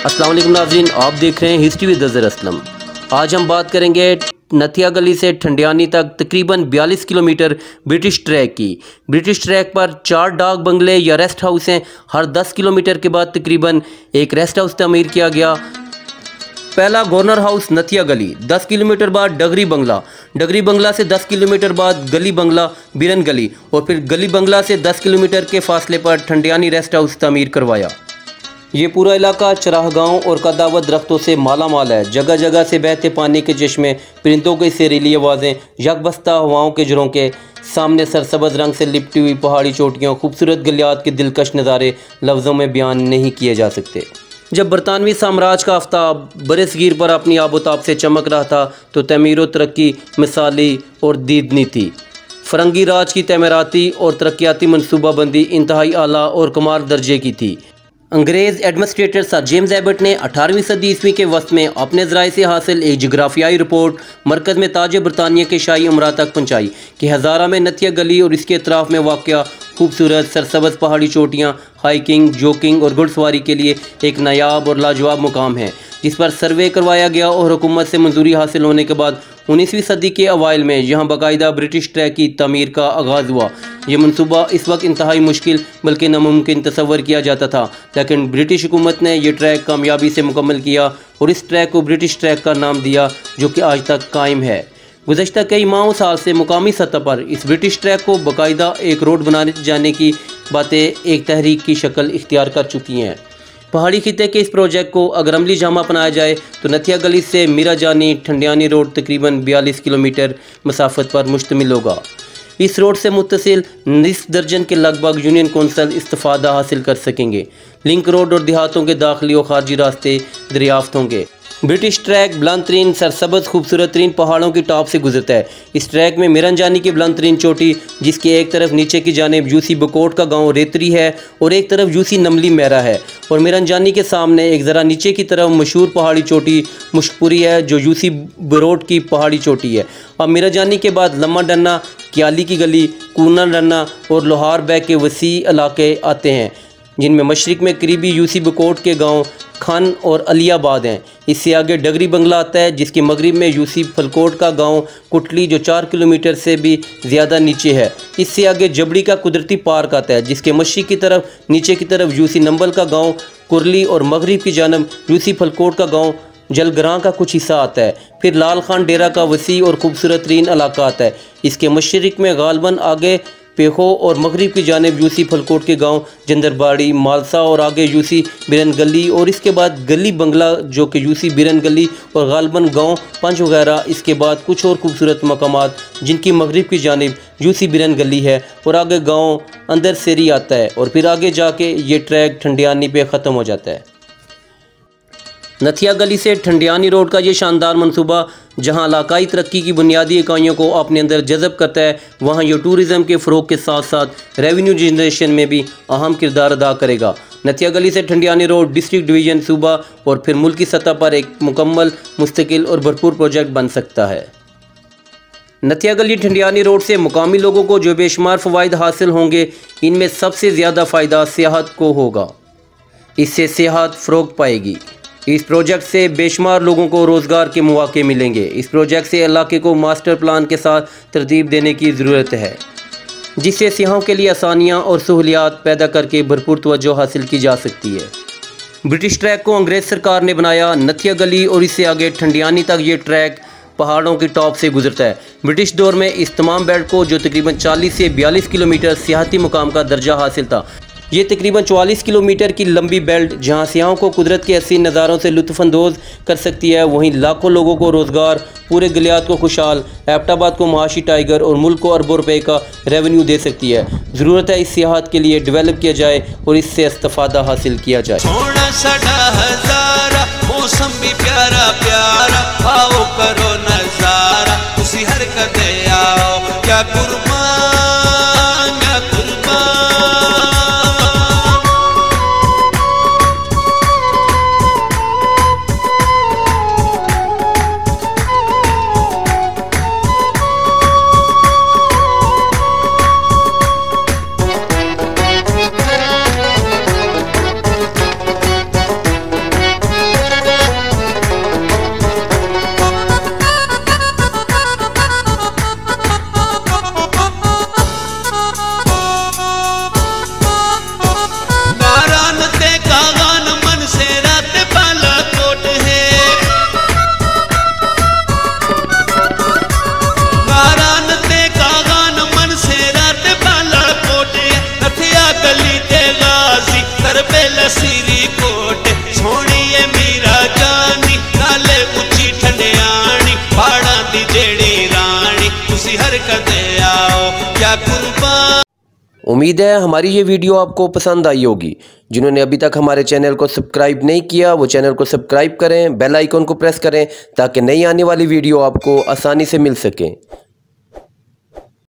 अस्सलाम वालेकुम नाज़रीन, आप देख रहे हैं हिस्ट्री विद अज़हर असलम। आज हम बात करेंगे नथिया गली से ठंडियानी तक तकरीबन 42 किलोमीटर ब्रिटिश ट्रैक की। ब्रिटिश ट्रैक पर 4 डाक बंगले या रेस्ट हाउस हैं। हर 10 किलोमीटर के बाद तकरीबन एक रेस्ट हाउस तमीर किया गया। पहला गवर्नर हाउस नथिया गली, 10 किलोमीटर बाद डगरी बंगला से 10 किलोमीटर बाद गली बंगला बिरन गली, और फिर गली बंगला से 10 किलोमीटर के फासले पर ठंडियानी रेस्ट हाउस तमीर करवाया। ये पूरा इलाका चरागाहों और कदावर दरख्तों से माला माल है। जगह जगह से बहते पानी के चश्मे, परिंदों की सेरीली आवाज़ें, यकबस्ता हवाओं के झरोंके, सामने सरसब्ज़ रंग से लिपटी हुई पहाड़ी चोटियाँ, खूबसूरत गलियात के दिलकश नज़ारे लफ्ज़ों में बयान नहीं किए जा सकते। जब बरतानवी साम्राज्य का आफ्ताब बरसगीर पर अपनी आबोताब से चमक रहा था तो तमीर व तरक्की मिसाली और दीदनी थी। फरंगी राज की तमीराती और तरक्याती मनसूबाबंदी इंतहाई आला और कमाल दर्जे की थी। अंग्रेज़ एडमिनिस्ट्रेटर सर जेम्स एबट ने 18वीं सदी ईस्वी के वस्त में अपने ज़राए से हासिल एक जोग्राफियाई रिपोर्ट मरकज़ में ताज बरतानिया के शाही उमरा तक पहुँचाई कि हज़ारा में नथिया गली और इसके अतराफ़ में वाक़या खूबसूरत सरसब्ज़ पहाड़ी चोटियाँ हाइकिंग, जोकिंग और घुड़सवारी के लिए एक नायाब और लाजवाब मुकाम है, जिस पर सर्वे करवाया गया और हुकूमत से मंजूरी हासिल होने के बाद 19वीं सदी के अवाइल में यहाँ बाकायदा ब्रिटिश ट्रैक की तमीर का आगाज़ हुआ। ये मनसूबा इस वक्त इंतहाई मुश्किल बल्कि नामुमकिन तस्वर किया जाता था, लेकिन ब्रिटिश हुकूमत ने यह ट्रैक कामयाबी से मुकम्मल किया और इस ट्रैक को ब्रिटिश ट्रैक का नाम दिया, जो कि आज तक कायम है। गुज़श्ता कई माह साल से मुकामी सतह पर इस ब्रिटिश ट्रैक को बाकायदा एक रोड बनाने जाने की बातें एक तहरीक की शक्ल इख्तियार कर चुकी हैं। पहाड़ी खिते के इस प्रोजेक्ट को अगर अमली जामा अपनाया जाए तो नथिया गली से मीरा जानी ठंडियानी रोड तकरीबन 42 किलोमीटर मसाफत पर मुश्तमिल होगा। इस रोड से मुत्तसिल निस दर्जन के लगभग यूनियन कौंसल इस्तिफादा हासिल कर सकेंगे। लिंक रोड और देहातों के दाखिली और खारजी रास्ते दरियाफ्त होंगे। ब्रिटिश ट्रैक बुलंद तरीन सरसब्ज़ खूबसूरत तरीन पहाड़ों की टॉप से गुजरता है। इस ट्रैक में मिरन जानी की बुलंद तरीन चोटी, जिसकी एक तरफ नीचे की जानिब यूसी बकोट का गांव रेतरी है और एक तरफ यूसी नमली मेरा है, और मिरन जानी के सामने एक ज़रा नीचे की तरफ मशहूर पहाड़ी चोटी मुश्कपुरी है, जो यूसी बरोट की पहाड़ी चोटी है। अब मिरन जानी के बाद लम्मा डन्ना, क्याली की गली, कूना डन्ना और लोहार बैग के वसी इलाके आते हैं, जिनमें मशरिक में करीबी यूसी बकोट के गांव खान और अलियाबाद हैं। इससे आगे डगरी बंगला आता है, जिसके मगरिब में यूसी फलकोट का गांव कुटली, जो 4 किलोमीटर से भी ज़्यादा नीचे है। इससे आगे जबड़ी का कुदरती पार्क आता है, जिसके मशरिक की तरफ नीचे की तरफ यूसी नंबल का गांव कुरली और मगरिब की जानब यूसी फलकोट का गांव जलग्रां का कुछ हिस्सा आता है। फिर लाल खान डेरा का वसी और खूबसूरत तरीन इलाका आता है। इसके मशरिक में गालबन, आगे पेखो और मगरिब की जानिब यूसी फलकोट के गांव जंदरबाड़ी, मालसा और आगे यूसी बिरन गली, और इसके बाद गली बंगला जो कि यूसी बिरन गली और गालबन गांव पंच वगैरह। इसके बाद कुछ और खूबसूरत मकामात जिनकी मगरिब की जानिब यूसी बिरन गली है और आगे गांव अंदर सेरी आता है, और फिर आगे जाके ये ट्रैक ठंडियानी पे ख़त्म हो जाता है। नथिया गली से ठंडियानी रोड का ये शानदार मनसूबा जहां इलाकाई तरक्की की बुनियादी इकाइयों को अपने अंदर जज़ब करता है, वहां ये टूरिज़म के फ़रोग के साथ साथ रेवेन्यू जनरेशन में भी अहम किरदार अदा करेगा। नथिया गली से ठंडियानी रोड डिस्ट्रिक्ट डिवीज़न, सूबा और फिर मुल्क की सतह पर एक मुकम्मल, मुस्तकिल और भरपूर प्रोजेक्ट बन सकता है। नथिया गली ठंडियानी रोड से मुकामी लोगों को जो बेशुमार फ़वाइद हासिल होंगे, इनमें सबसे ज़्यादा फ़ायदा सियाहत को होगा। इससे सियाहत फ़रोग पाएगी। इस प्रोजेक्ट से बेशुमार लोगों को रोज़गार के मौके मिलेंगे। इस प्रोजेक्ट से इलाके को मास्टर प्लान के साथ तरतीब देने की ज़रूरत है, जिससे सियाहों के लिए आसानियाँ और सहूलियात पैदा करके भरपूर तवज्जो हासिल की जा सकती है। ब्रिटिश ट्रैक को अंग्रेज़ सरकार ने बनाया। नथिया गली और इससे आगे ठंडियानी तक ये ट्रैक पहाड़ों की टॉप से गुजरता है। ब्रिटिश दौर में इस तमाम बेल्ट को, जो तकरीबन 40 से 42 किलोमीटर सियाहती मुकाम का दर्जा हासिल था, ये तकरीबन 44 किलोमीटर की लंबी बेल्ट जहां सियाहों को कुदरत के हसीन नज़ारों से लुत्फ़अंदोज़ कर सकती है, वहीं लाखों लोगों को रोज़गार, पूरे गलियात को खुशहाल, एबटाबाद को माशी टाइगर और मुल्क को अरबों रुपए का रेवेन्यू दे सकती है। ज़रूरत है इस सियाहत के लिए डेवलप किया जाए और इससे इस्तिफादा हासिल किया जाए। मौसम भी प्यारा प्यारा, आओ करो नज़ारा, उसी हरकत आओ क्या कुर्बान। करते आओ क्या कुर्बान। उम्मीद है हमारी ये वीडियो आपको पसंद आई होगी। जिन्होंने अभी तक हमारे चैनल को सब्सक्राइब नहीं किया वो चैनल को सब्सक्राइब करें, बेल आइकन को प्रेस करें ताकि नई आने वाली वीडियो आपको आसानी से मिल सके।